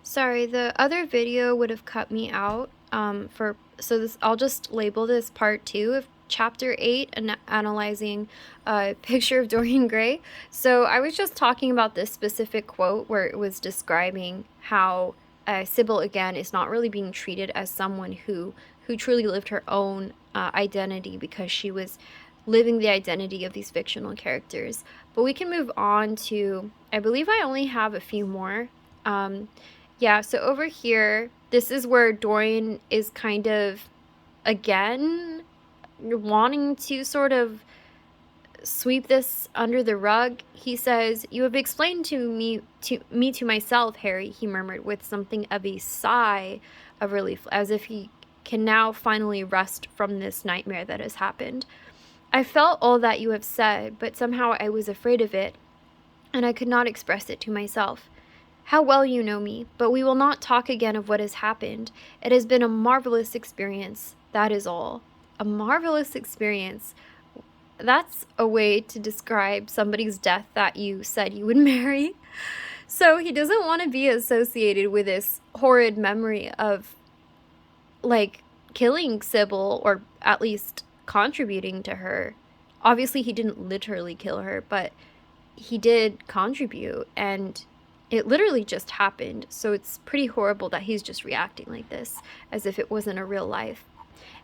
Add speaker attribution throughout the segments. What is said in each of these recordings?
Speaker 1: Sorry, the other video would have cut me out. I'll just label this part 2 of chapter 8, analyzing a picture of Dorian Gray. So I was just talking about this specific quote where it was describing how Sybil again is not really being treated as someone who truly lived her own identity, because she was living the identity of these fictional characters. But we can move on to, I believe I only have a few more. Yeah, so over here, this is where Dorian is kind of, again, wanting to sort of sweep this under the rug. He says, "You have explained to myself, Harry," he murmured with something of a sigh of relief, as if he can now finally rest from this nightmare that has happened. "I felt all that you have said, but somehow I was afraid of it, and I could not express it to myself. How well you know me, but we will not talk again of what has happened. It has been a marvelous experience, that is all." A marvelous experience. That's a way to describe somebody's death that you said you would marry. So he doesn't want to be associated with this horrid memory of, like, killing Sybil, or at least contributing to her. Obviously, he didn't literally kill her, but he did contribute, and it literally just happened. So it's pretty horrible that he's just reacting like this, as if it wasn't a real life.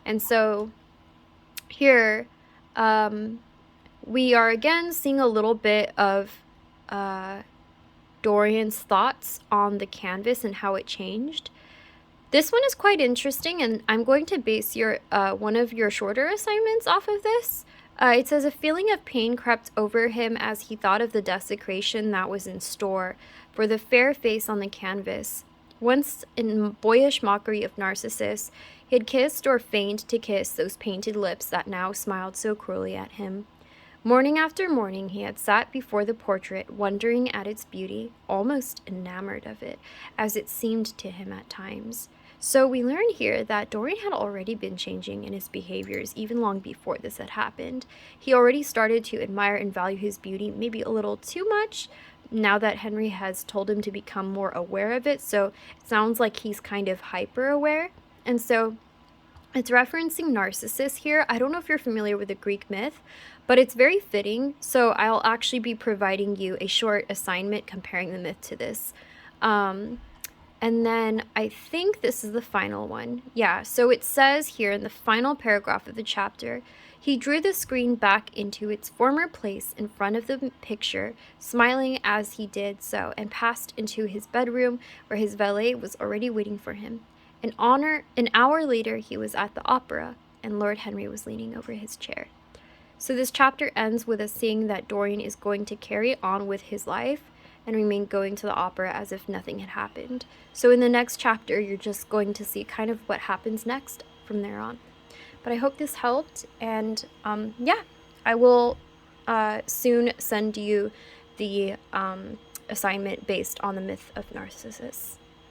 Speaker 1: And so here, we are again seeing a little bit of Dorian's thoughts on the canvas and how it changed. This one is quite interesting, and I'm going to base your one of your shorter assignments off of this. It says, "A feeling of pain crept over him as he thought of the desecration that was in store for the fair face on the canvas. Once, in boyish mockery of Narcissus, he had kissed or feigned to kiss those painted lips that now smiled so cruelly at him. Morning after morning he had sat before the portrait, wondering at its beauty, almost enamored of it, as it seemed to him at times." So we learn here that Dorian had already been changing in his behaviors even long before this had happened. He already started to admire and value his beauty, maybe a little too much, now that Henry has told him to become more aware of it. So it sounds like he's kind of hyper aware. And so it's referencing Narcissus here. I don't know if you're familiar with the Greek myth, but it's very fitting. So I'll actually be providing you a short assignment comparing the myth to this. And then I think this is the final one. Yeah, so it says here in the final paragraph of the chapter, "He drew the screen back into its former place in front of the picture, smiling as he did so, and passed into his bedroom, where his valet was already waiting for him. An hour later, he was at the opera, and Lord Henry was leaning over his chair." So this chapter ends with us seeing that Dorian is going to carry on with his life and remain going to the opera as if nothing had happened. So in the next chapter, you're just going to see kind of what happens next from there on. But I hope this helped, and yeah, I will soon send you the assignment based on the myth of Narcissus.